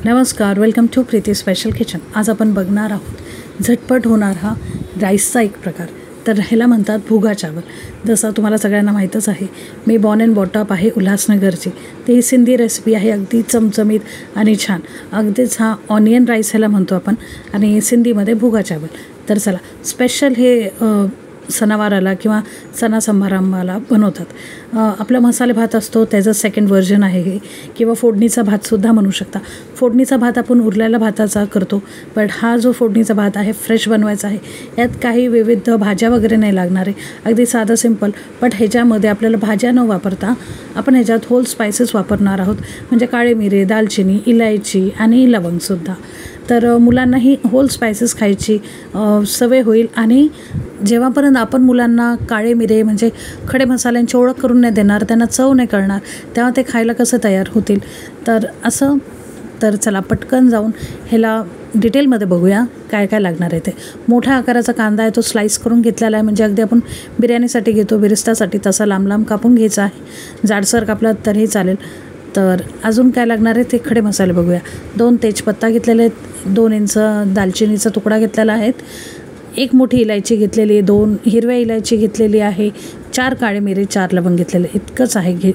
नमस्कार, welcome to Preeti special kitchen. आज आपण बघणार आहोत झटपट होणारा राईसचा एक प्रकार. तर ह्याला म्हणतात भुगा चावल. जसं तुम्हाला सगळ्यांना माहीतच आहे, मी बॉर्न अँड बॉटअप आहे उल्हासनगरची. ती सिंधी रेसिपी आहे, अगदी चमचमीत आणि छान. अगदीच हा ऑनियन राईस ह्याला म्हणतो आपण, आणि सिंधीमध्ये भुगा चावल. तर चला, स्पेशल हे सणावाराला किंवा सणासमारंभाला बनवतात. आपला मसाले भात असतो, त्याचं सेकंड व्हर्जन आहे हे, किंवा फोडणीचा भातसुद्धा म्हणू शकता. फोडणीचा भात आपण उरलेल्या भाताचा करतो, पण हा जो फोडणीचा भात आहे फ्रेश बनवायचा आहे. यात काही विविध भाज्या वगैरे नाही लागणार आहे, अगदी साधं सिंपल. बट ह्याच्यामध्ये आपल्याला भाज्या न वापरता आपण ह्याच्यात होल स्पायसेस वापरणार आहोत, म्हणजे काळे मिरे, दालचिनी, इलायची आणि लवंगसुद्धा. तर मुलांनाही होल स्पायसेस खायची सवय होईल. आणि जेव्हापर्यंत आपण मुलांना काळे मिरे म्हणजे खडे मसाल्यांची ओळख करून नाही देणार, त्यांना चव नाही कळणार, तेव्हा ते खायला कसं तयार होतील. तर चला पटकन जाऊन ह्याला डिटेलमध्ये बघूया काय काय लागणार आहे ते. मोठ्या आकाराचा कांदा आहे, तो स्लाईस करून घेतलेला आहे, म्हणजे अगदी आपण बिर्याणीसाठी घेतो, बिरिस्तासाठी तसा लांब लांब कापून घ्यायचा आहे. जाडसर कापला तरीही चालेल. तर अजून काय लागणार आहे ते खडे मसाले बघूया. 2 तेजपत्ता घेतलेले आहेत, 2 इंच दालचिनीचा तुकडा घेतलेला आहे, 1 मोठी इलायची घेतलेली आहे, 2 हिरव्या इलायची घेतलेली आहे, 4 काळे मिरे, 4 लवंग घेतलेले. इतकंच आहे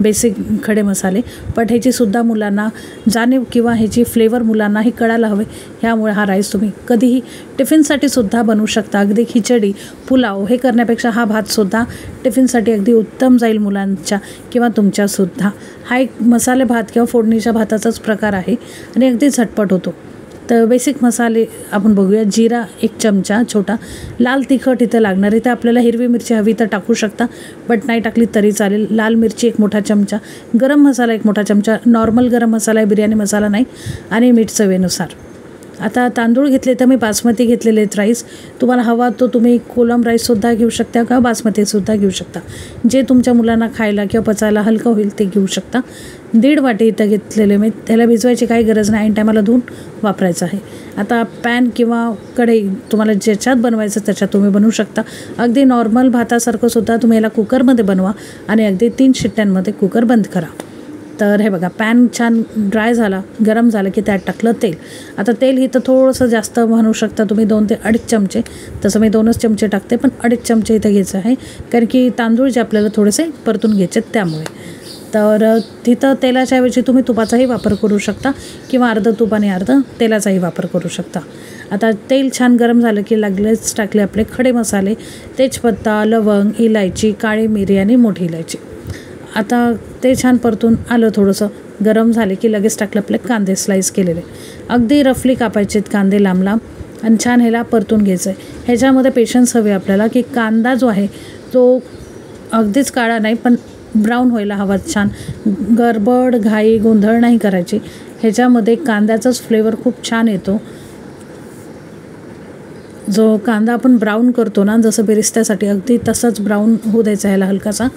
बेसिक खडे मसाले. पण ह्याचीसुद्धा मुलांना जाणीव किंवा ह्याची फ्लेवर मुलांनाही कळायला हवे. ह्यामुळे हा राईस तुम्ही कधीही टिफिनसाठीसुद्धा बनवू शकता. अगदी खिचडी, पुलाव हे करण्यापेक्षा हा भातसुद्धा टिफिनसाठी अगदी उत्तम जाईल मुलांच्या किंवा तुमच्यासुद्धा. हा एक मसाले भात किंवा फोडणीच्या भाताचाच प्रकार आहे आणि अगदी झटपट होतो. तर बेसिक मसाले आपण बघूया. जिरा 1 चमचा छोटा, लाल तिखट इथं लागणार. इथं आपल्याला हिरवी मिरची हवी तर टाकू शकता, बट नाही टाकली तरी चालेल. लाल मिरची 1 मोठा चमचा, गरम मसाला 1 मोठा चमचा, नॉर्मल गरम मसाला आहे, बिर्याणी मसाला नाही, आणि मीठ चवीनुसार. आता तांदूळ घेतले तर मी बासमती घेतलेले आहेत राईस. तुम्हाला हवा तो तुम्ही कोलम राईससुद्धा घेऊ शकता किंवा बासमतीसुद्धा घेऊ शकता. जे तुमच्या मुलांना खायला किंवा पचायला हलकं होईल ते घेऊ शकता. 1.5 वाटी इथं घेतलेले मी. त्याला भिजवायची काही गरज नाही, ऐन टायमाला धुवून वापरायचं आहे. आता पॅन किंवा कढई तुम्हाला ज्याच्यात बनवायचं त्याच्यात तुम्ही बनवू शकता. अगदी नॉर्मल भातासारखं सुद्धा तुम्ही याला कुकरमध्ये बनवा आणि अगदी 3 शिट्ट्यांमध्ये कुकर बंद करा. तर हे बघा, पॅन छान ड्राय झाला, गरम झालं की त्यात टाकलं तेल. आता तेल इथं थोडंसं जास्त म्हणू शकता तुम्ही, 2 ते 2.5 चमचे. तसं मी 2च चमचे टाकते, पण 2.5 चमचे इथं घ्यायचं आहे, कारण की तांदूळ जे आपल्याला थोडेसे परतून घ्यायचे त्यामुळे. तर तिथं तेलाच्या ऐवजी तुम्ही तुपाचाही वापर करू शकता किंवा अर्धं तूप आणि अर्धं तेलाचाही वापर करू शकता. आता तेल छान गरम झालं की लागलेच टाकले आपले खडे मसाले, तेजपत्ता, लवंग, इलायची, काळी मिरी आणि मोठी इलायची. आता ते छान परतून आलं, थोडंसं गरम झाले की लगेच टाकलं आपले कांदे स्लाईस केलेले. अगदी रफली कापायचे आहेत कांदे लांब लांब, आणि छान ह्याला परतून घ्यायचं आहे. ह्याच्यामध्ये पेशन्स हवे आपल्याला, की कांदा जो आहे तो अगदीच काळा नाही पण ब्राऊन व्हायला हवा. छान गडबड घाई गोंधळ नाही करायची. ह्याच्यामध्ये कांद्याचाच फ्लेवर खूप छान येतो. जो कांदा आपण ब्राऊन करतो ना, जसं बिरिस्त्यासाठी, अगदी तसंच ब्राऊन होऊ द्यायचा ह्याला हलकासा.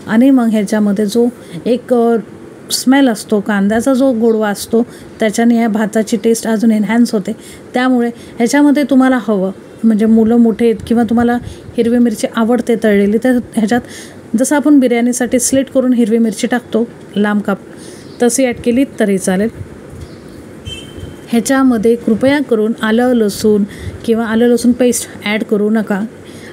आणि मग ह्याच्यामध्ये जो एक स्मेल असतो, कांद्याचा जो गोडवा असतो, त्याच्याने ह्या भाताची टेस्ट अजून एनहॅन्स होते. त्यामुळे ह्याच्यामध्ये तुम्हाला हवं म्हणजे मुलं मोठे आहेत किंवा तुम्हाला हिरवी मिरची आवडते तळलेली, तर ह्याच्यात जसं आपण बिर्याणीसाठी स्लिट करून हिरवी मिरची टाकतो लांब काप, तशी ॲड केली तरी चालेल. ह्याच्यामध्ये कृपया करून आलं लसूण पेस्ट ॲड करू नका.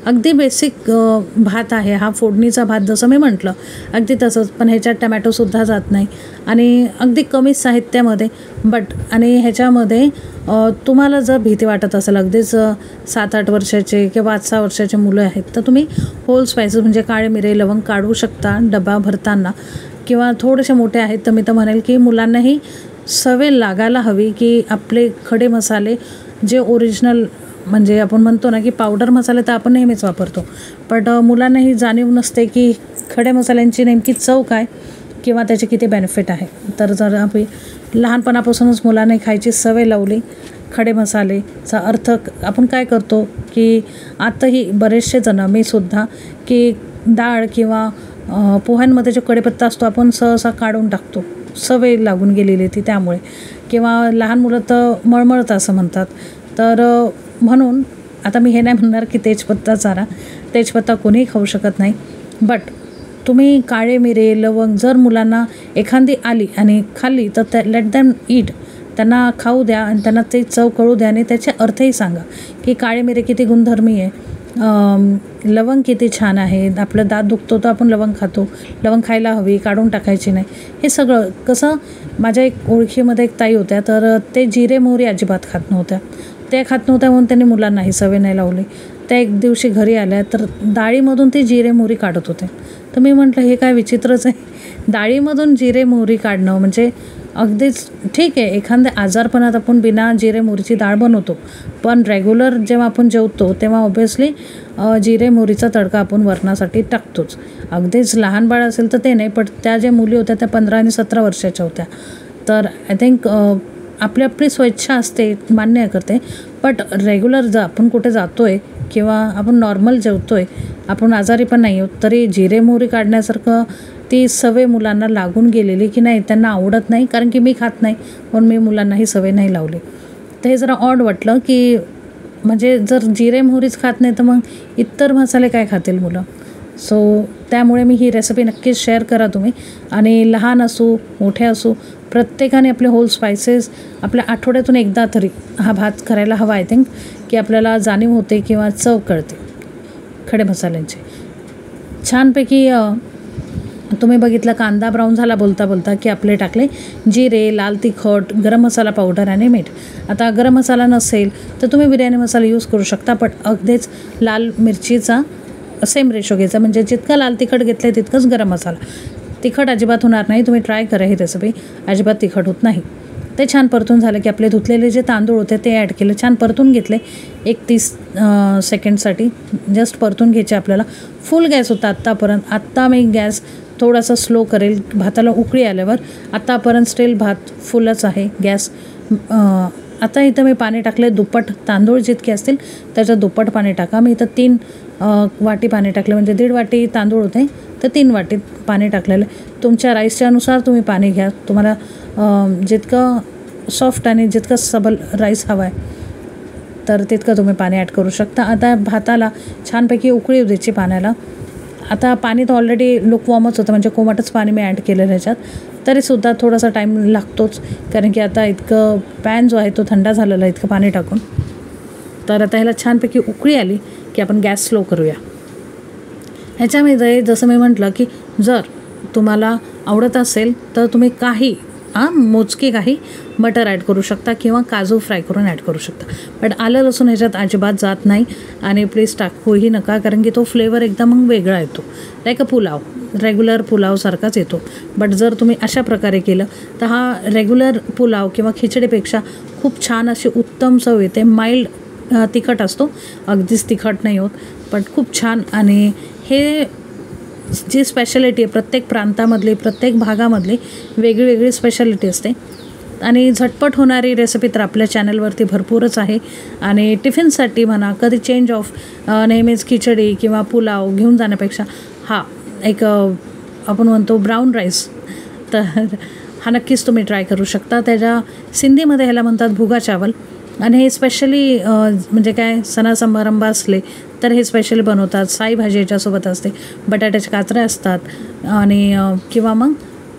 अगदी बेसिक भात आहे हा, फोडणीचा भात जसं मी म्हटलं अगदी तसंच, पण ह्याच्यात टमॅटोसुद्धा जात नाही आणि अगदी कमी साहित्यामध्ये. आणि ह्याच्यामध्ये तुम्हाला जर भीती वाटत असेल, अगदीच 7-8 वर्षाचे किंवा 5-6 वर्षाचे मुलं आहेत, तर तुम्ही होल स्पायसेस म्हणजे काळे मिरे, लवंग काढू शकता डबा भरताना. किंवा थोडेसे मोठे आहेत तर मी तर म्हणेल की मुलांनाही सवय लागायला हवी की आपले खडे मसाले जे ओरिजिनल, म्हणजे आपण म्हणतो ना की पावडर मसाले तर आपण नेहमीच वापरतो, पण मुलांनाही जाणीव नसते की खडे मसाल्यांची नेमकी चव काय किंवा त्याचे किती बेनिफिट आहे. तर जर आपण लहानपणापासूनच मुलांना खायची सवय लावली खडे मसालेचा अर्थ, आपण काय करतो की आताही बरेचसे जण, मी सुद्धा, की डाळ किंवा पोह्यांमध्ये जो कढीपत्ता असतो आपण सहसा काढून टाकतो, सवय लागून गेलेली ती त्यामुळे. किंवा लहान मुलं तर मळमळतं असं म्हणतात. तर म्हणून आता मी हे नाही म्हणणार की तेजपत्ता चारा, तेजपत्ता कोणीही खाऊ शकत नाही, बट तुम्ही काळे मिरे, लवंग जर मुलांना एखादी आली आणि खाल्ली तर लेट दॅम ईट, त्यांना खाऊ द्या आणि त्यांना ते चव कळू द्या आणि त्याचे अर्थही सांगा की काळी मिरी किती गुणधर्मी आहे, लवंग किती छान आहे, आपलं दात दुखतो तर आपण लवंग खातो, लवंग खायला हवी, काढून टाकायची नाही. हे सगळं कसं, माझ्या एक ओळखीमध्ये एक ताई होत्या, तर ते जिरे मोहरी अजिबात खात नव्हत्या. ते खात नव्हत्या म्हणून त्यांनी मुलांनाही सवय नाही लावली. त्या एक दिवशी घरी आल्या तर डाळीमधून ते जिरे मोहरी काढत होते. तर मी म्हटलं हे काय विचित्रच आहे, डाळीमधून जिरे मोहरी काढणं म्हणजे अगदीच ठीक आहे. एखाद्या आजारपणात आपण बिना जिरे मोहरीची डाळ बनवतो, पण रेग्युलर जेव्हा आपण जेवतो तेव्हा ऑब्व्हियसली जिरे मोहरीचा तडका आपण वरणासाठी टाकतोच. अगदीच लहान बाळ असेल तर ते नाही, पण त्या ज्या मुली होत्या त्या 15 आणि 17 वर्षाच्या होत्या. तर आय थिंक आपली आपली स्वेच्छा असते, मान्य करते, बट रेग्युलर जर आपण कुठे जातो आहे किंवा आपण नॉर्मल जेवतो आहे, आपण आजारी पण नाही आहोत, तरी जिरे मोहरी काढण्यासारखं ती सवय मुलांना लागून गेलेली की नाही, त्यांना आवडत नाही. कारण की मी खात नाही म्हणून मी मुलांनाही सवय नाही लावली. तर हे जरा ऑड वाटलं की म्हणजे जर जिरे मोहरीच खात नाही तर मग इतर मसाले काय खातील मुलं. सो त्यामुळे मी ही रेसिपी नक्कीच शेअर करा तुम्ही. आणि लहान असू मोठे असू प्रत्येकाने आपले होल स्पायसेस आपल्या आठवड्यातून एकदा तरी हा भात करायला हवा. आय थिंक की आपल्याला जाणीव होते किंवा चव कळते खडे मसाल्यांची. छानपैकी तुम्ही बघितलं कांदा ब्राऊन झाला बोलता बोलता की आपले टाकले जिरे, लाल तिखट, गरम मसाला पावडर आणि मीठ. आता गरम मसाला नसेल तर तुम्ही बिर्याणी मसाला यूज करू शकता, पण अगदीच लाल मिरचीचा सेम रेशो घ्यायचा, म्हणजे जितका लाल तिखट घेतलं आहे तितकंच गरम मसाला. तिखट अजिबात होणार नाही, तुम्ही ट्राय करा ही रेसिपी, अजिबात तिखट होत नाही. ते छान परतून झालं की आपले धुतलेले जे तांदूळ होते ते ॲड केले, छान परतून घेतले 30 सेकंडसाठी जस्ट परतून घ्यायचे आपल्याला. फुल गॅस होता आत्तापर्यंत. आत्ता मी गॅस थोडासा स्लो करेल भाताला उकळी आल्यावर. आत्तापर्यंत स्टील भात फुलच आहे गॅस. आता इथं मी पाणी टाकले दुप्पट, तांदूळ जितके असतील त्याचं दुप्पट पाणी टाका. मी इथं 3 वाटी पाणी टाकले, म्हणजे 1.5 वाटी तांदूळ होते तर 3 वाटी पाणी टाकलेलं. तुमच्या राईसच्या अनुसार तुम्ही पाणी घ्या, तुम्हाला जितकं सॉफ्ट आणि जितकं सबल राईस हवा आहे तर तितकं तुम्ही पाणी ॲड करू शकता. आता भाताला छानपैकी उकळी द्यायची पाण्याला. आता पाणी तर ऑलरेडी लुकवॉर्मच होतं, म्हणजे कोमटच पाणी मी ॲड केलं ह्याच्यात, तरीसुद्धा थोडासा टाईम लागतोच, कारण की आता इतकं पॅन जो आहे तो थंड झालेला आहे इतकं पाणी टाकून. तर आता ह्याला छानपैकी उकळी आली की आपण गॅस स्लो करूया. ह्याच्यामध्ये जसं मी म्हटलं की जर तुम्हाला आवडत असेल तर तुम्ही मोजके काही बटर ॲड करू शकता किंवा काजू फ्राय करून ॲड करू शकता. बट आलं लसूण ह्याच्यात अजिबात जात नाही आणि प्लीज टाकूही नका, कारण की तो फ्लेवर एकदम मग वेगळा येतो, लाईक अ पुलाव, रेग्युलर पुलावसारखाच येतो. बट जर तुम्ही अशा प्रकारे केलं तर हा रेग्युलर पुलाव किंवा खिचडीपेक्षा खूप छान अशी उत्तम चव येते. माइल्ड तिखट असतो, अगदीच तिखट नाही होत, पण खूप छान. आणि हे जी स्पेशालिटी आहे प्रत्येक प्रांतामधली, प्रत्येक भागामधली वेगळी वेगळी स्पेशालिटी असते. आणि झटपट होणारी रेसिपी तर आपल्या चॅनलवरती भरपूरच आहे. आणि टिफिनसाठी म्हणा, कधी चेंज ऑफ नेहमीच खिचडी किंवा पुलाव घेऊन जाण्यापेक्षा हा एक आपण म्हणतो ब्राऊन राईस, तर हा नक्कीच तुम्ही ट्राय करू शकता. त्याच्या सिंधीमध्ये ह्याला म्हणतात भुगा चावल. आणि हे स्पेशली म्हणजे काय सणासमारंभ असले तर हे स्पेशली बनवतात. साई भाजी याच्यासोबत असते, बटाट्याच्या काचऱ्या असतात आणि किंवा मग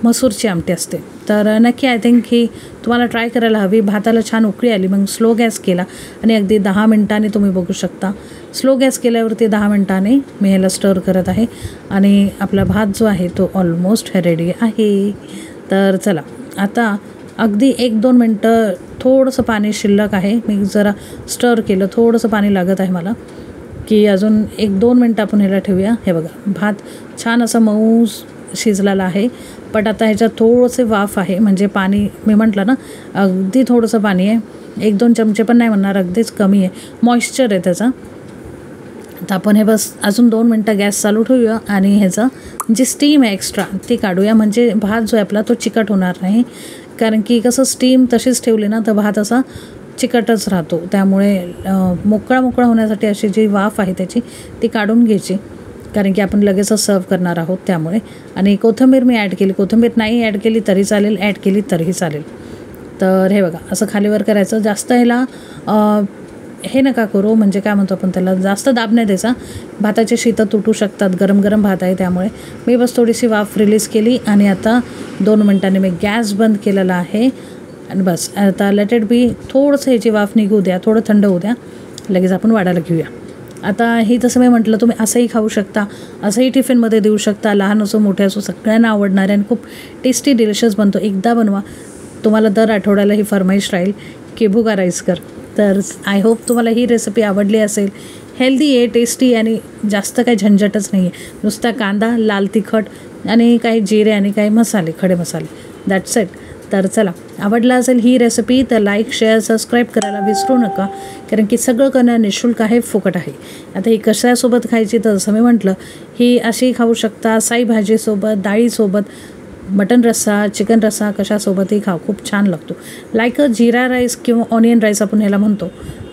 मसूरची आमटी असते. तर नक्की आय थिंक ही तुम्हाला ट्राय करायला हवी. भाताला छान उकळी आली, मग स्लो गॅस केला आणि अगदी 10 मिनिटांनी तुम्ही बघू शकता. स्लो गॅस केल्यावरती 10 मिनिटांनी मी ह्याला स्टर करत आहे आणि आपला भात जो आहे तो ऑलमोस्ट रेडी आहे. तर चला आता अगदी 1-2 मिनटं थोडंसं पाणी शिल्लक आहे. मी जरा स्टर केलं, थोडंसं पाणी लागत आहे मला, की अजून 1-2 मिनटं आपण ह्याला ठेवूया. हे बघा भात छान असा मऊ शिजलेला आहे, पण आता ह्याच्यात थोडंसे वाफ आहे, म्हणजे पाणी मी म्हटलं ना अगदी थोडंसं पाणी आहे, 1-2 चमचे पण नाही म्हणणार, अगदीच कमी आहे, मॉइश्चर आहे त्याचा. तर आपण हे बस अजून 2 मिनटं गॅस चालू ठेवूया आणि ह्याचं जी स्टीम आहे एक्स्ट्रा ती काढूया, म्हणजे भात जो आहे आपला तो चिकट होणार नाही. कारण की कसं स्टीम तशीच ठेवली ना तर भात असा चिकटच राहतो. त्यामुळे मोकळा होण्यासाठी अशी जी वाफ आहे त्याची ती काढून घ्यायची, कारण की आपण लगेचच सर्व करणार आहोत त्यामुळे. आणि कोथिंबीर मी ॲड केली, कोथिंबीर नाही ॲड केली तरी चालेल, ॲड केली तरीही चालेल. तर हे बघा असं खालीवर करायचं. जास्त ह्याला हे नका करू, म्हणजे काय म्हणतो आपण त्याला, जास्त दाब नाही द्यायचा, भाताचे शीतं तुटू शकतात, गरम भात आहे त्यामुळे. मी बस थोडीशी वाफ रिलीज केली आणि आता 2 मिनटांनी मी गॅस बंद केलेला आहे आणि बस आता लेट इट बी. थोडंसं ह्याची वाफ निघू द्या, थोडं थंड होऊ द्या, लगेच आपण वाढायला घेऊया. आता हे जसं मी म्हटलं, तुम्ही असंही खाऊ शकता, असंही टिफिनमध्ये देऊ शकता. लहान असो मोठे असो सगळ्यांना आवडणार आहे आणि खूप टेस्टी डिलिशियस बनतो. एकदा बनवा, तुम्हाला दर आठवड्याला ही फरमाईश राहील की भुगा राईस कर. तर आय होप तुम्हाला ही रेसिपी आवडली असेल. हेल्दी आहे, टेस्टी आणि जास्त काही झंझटच नाही आहे. नुसता कांदा, लाल तिखट आणि काही जिरे आणि काही मसाले, खडे मसाले, दॅट्स इट. तर चला, आवडला असेल ही रेसिपी तर लाईक, शेअर, सबस्क्राईब करायला विसरू नका, कारण की सगळं करणं निःशुल्क आहे, फुकट आहे. आता ही कशासोबत खायची तर जसं मी म्हटलं, ही अशी खाऊ शकता साई भाजीसोबत, डाळीसोबत, मटन रस्सा, चिकन रस्सा, कशासोबतही खाऊ, खूप छान लागतो. लाईक अ जिरा राईस किंवा ऑनियन राईस आपण ह्याला म्हणतो.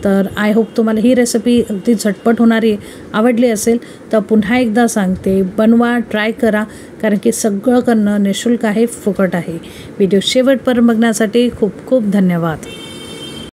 तर आय होप तुम्हाला ही रेसिपी अगदी झटपट होणारी आवडली असेल. तर पुन्हा एकदा सांगते, बनवा, ट्राय करा, कारण की सगळं करणं निःशुल्क आहे, फुकट आहे. व्हिडिओ शेवटपर्यंत बघण्यासाठी खूप खूप धन्यवाद.